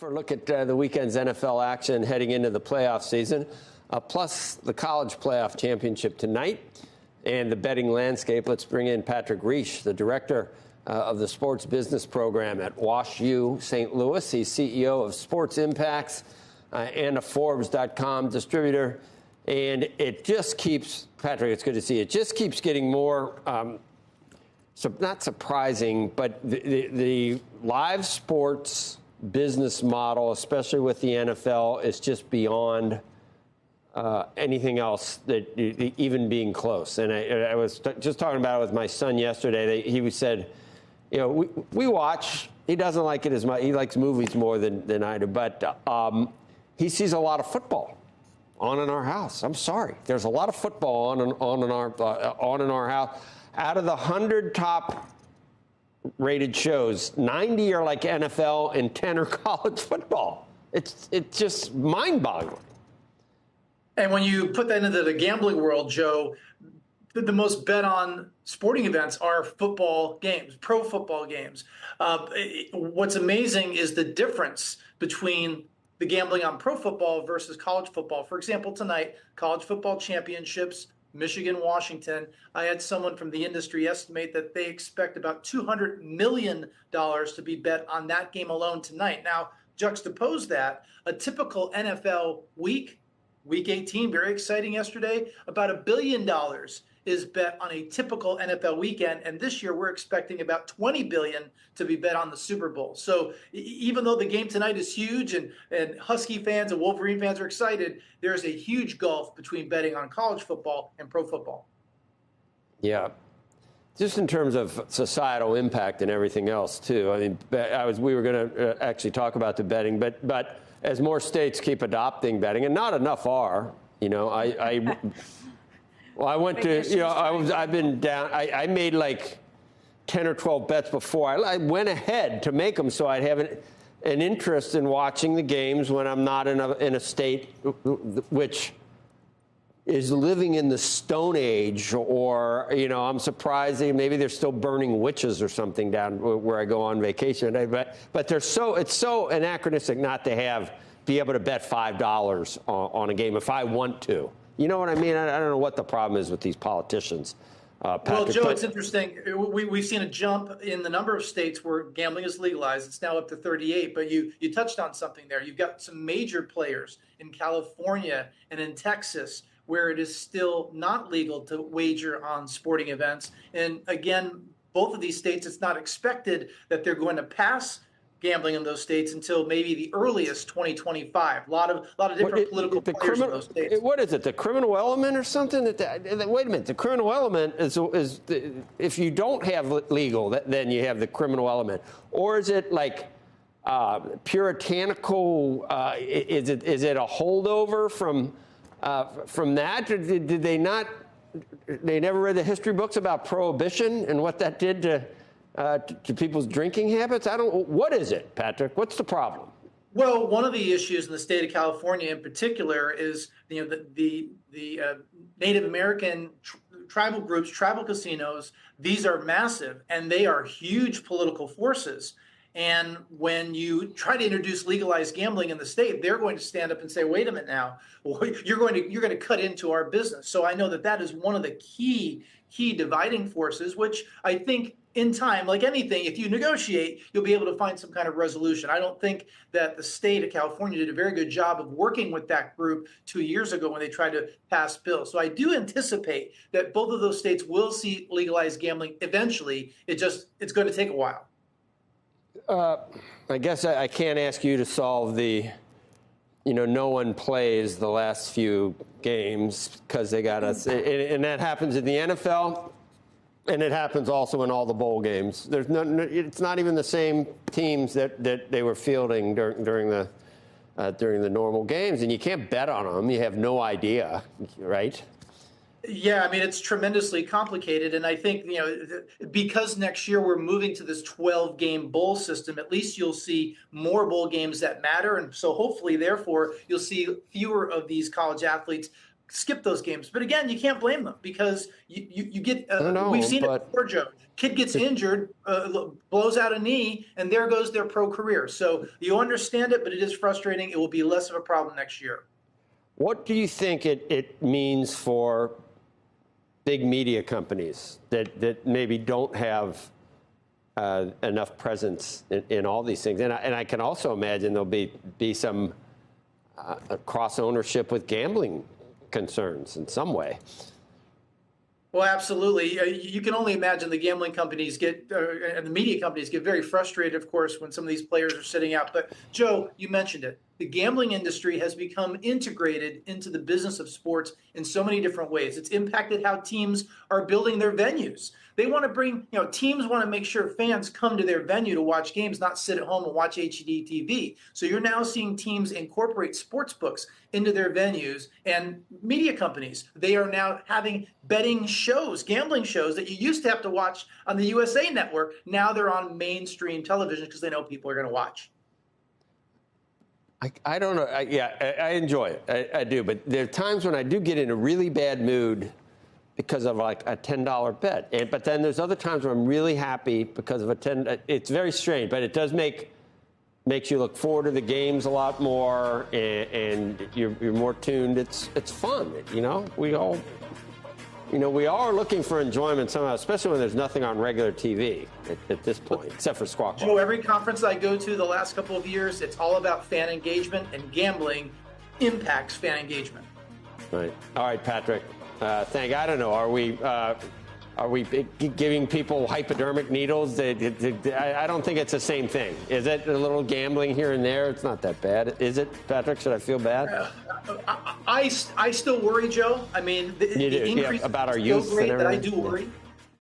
For a look at the weekend's NFL action heading into the playoff season, plus the college playoff championship tonight and the betting landscape. Let's bring in Patrick Rishe, the director of the sports business program at WashU St. Louis. He's CEO of Sportsimpacts and a Forbes.com distributor. And it just keeps, Patrick, it's good to see you. It just keeps getting more, not surprising, but the live sports business model, especially with the NFL, is just beyond anything else that even being close. And I was just talking about it with my son yesterday. He said, you know, we watch. He doesn't like it as much. He likes movies more than I do. But he sees a lot of football on in our house. I'm sorry. There's a lot of football on in our house. Out of the 100 top rated shows, 90 are like NFL and 10 are college football. It's just mind-boggling. And when you put that into the gambling world, Joe, the most bet on sporting events are football games, pro football games. What's amazing is the difference between the gambling on pro football versus college football. For example, tonight, college football championships, Michigan, Washington. I had someone from the industry estimate that they expect about $200 million to be bet on that game alone tonight. Now, juxtapose that, a typical NFL week 18, very exciting yesterday, about $1 billion is bet on a typical NFL weekend. And this year, we're expecting about $20 billion to be bet on the Super Bowl. So even though the game tonight is huge and Husky fans and Wolverine fans are excited, there's a huge gulf between betting on college football and pro football. Yeah. Just in terms of societal impact and everything else, too. I mean, we were going to actually talk about the betting, but as more states keep adopting betting, and not enough are, you know, Well, I went to, you know, I've been down, I made like 10 or 12 bets before. I went ahead to make them so I'd have an interest in watching the games when I'm not in a state which is living in the Stone Age, or, you know, I'm surprised maybe they're still burning witches or something down where I go on vacation. But it's so anachronistic not to be able to bet $5 on a game if I want to. You know what I mean? I don't know what the problem is with these politicians. Patrick, well, Joe, it's interesting. We've seen a jump in the number of states where gambling is legalized. It's now up to 38. But you touched on something there. You've got some major players in California and in Texas where it is still not legal to wager on sporting events. And again, both of these states, it's not expected that they're going to pass gambling in those states until maybe the earliest 2025. A lot of different political players in those states. What is it? The criminal element or something? Wait a minute. The criminal element is if you don't have legal, then you have the criminal element, or is it like puritanical? Is it a holdover from that? Or did they not? They never read the history books about prohibition and what that did to people's drinking habits? What is it, Patrick? What's the problem? Well, one of the issues in the state of California in particular is, you know, the Native American tribal groups, tribal casinos. These are massive and they are huge political forces. And when you try to introduce legalized gambling in the state, they're going to stand up and say, wait a minute now, you're going to cut into our business. So I know that is one of the key dividing forces, which I think in time, like anything, if you negotiate, you'll be able to find some kind of resolution. I don't think that the state of California did a very good job of working with that group 2 years ago when they tried to pass bills. So I do anticipate that both of those states will see legalized gambling eventually. It's going to take a while. I guess I can't ask you to solve the, you know, no one plays the last few games because they got us. And that happens in the NFL. And it happens also in all the bowl games. It's not even the same teams that they were fielding during the normal games, and you can't bet on them. You have no idea, right? Yeah, I mean, it's tremendously complicated. And I think, you know, because next year we're moving to this 12-game bowl system, at least you'll see more bowl games that matter. And so hopefully, therefore, you'll see fewer of these college athletes skip those games. But again, you can't blame them because you get. We've seen it before, Joe. Kid gets injured, blows out a knee, and there goes their pro career. So you understand it, but it is frustrating. It will be less of a problem next year. What do you think it means for big media companies that maybe don't have enough presence in all these things? And I can also imagine there'll be some cross ownership with gambling concerns in some way. Well, absolutely. You can only imagine the gambling companies and the media companies get very frustrated, of course, when some of these players are sitting out. But Joe, you mentioned it. The gambling industry has become integrated into the business of sports in so many different ways. It's impacted how teams are building their venues. They want to bring, teams want to make sure fans come to their venue to watch games, not sit at home and watch HD TV. So you're now seeing teams incorporate sports books into their venues, and media companies, they are now having betting shows, gambling shows that you used to have to watch on the USA Network. Now they're on mainstream television because they know people are going to watch. I don't know. I enjoy it. I do. But there are times when I do get in a really bad mood because of like a $10 bet. But then there's other times where I'm really happy because of a $10. It's very strange, but it does makes you look forward to the games a lot more, and you're more tuned. It's fun. We all are looking for enjoyment somehow, especially when there's nothing on regular TV at this point, except for Squawk Box. Joe, every conference I go to the last couple of years, it's all about fan engagement, and gambling impacts fan engagement. Right. All right, Patrick. I don't know. Are we giving people hypodermic needles? I don't think it's the same thing. Is it a little gambling here and there? It's not that bad. Is it, Patrick? Should I feel bad? I still worry, Joe. I mean, the increase about our is youth so great and that I do worry.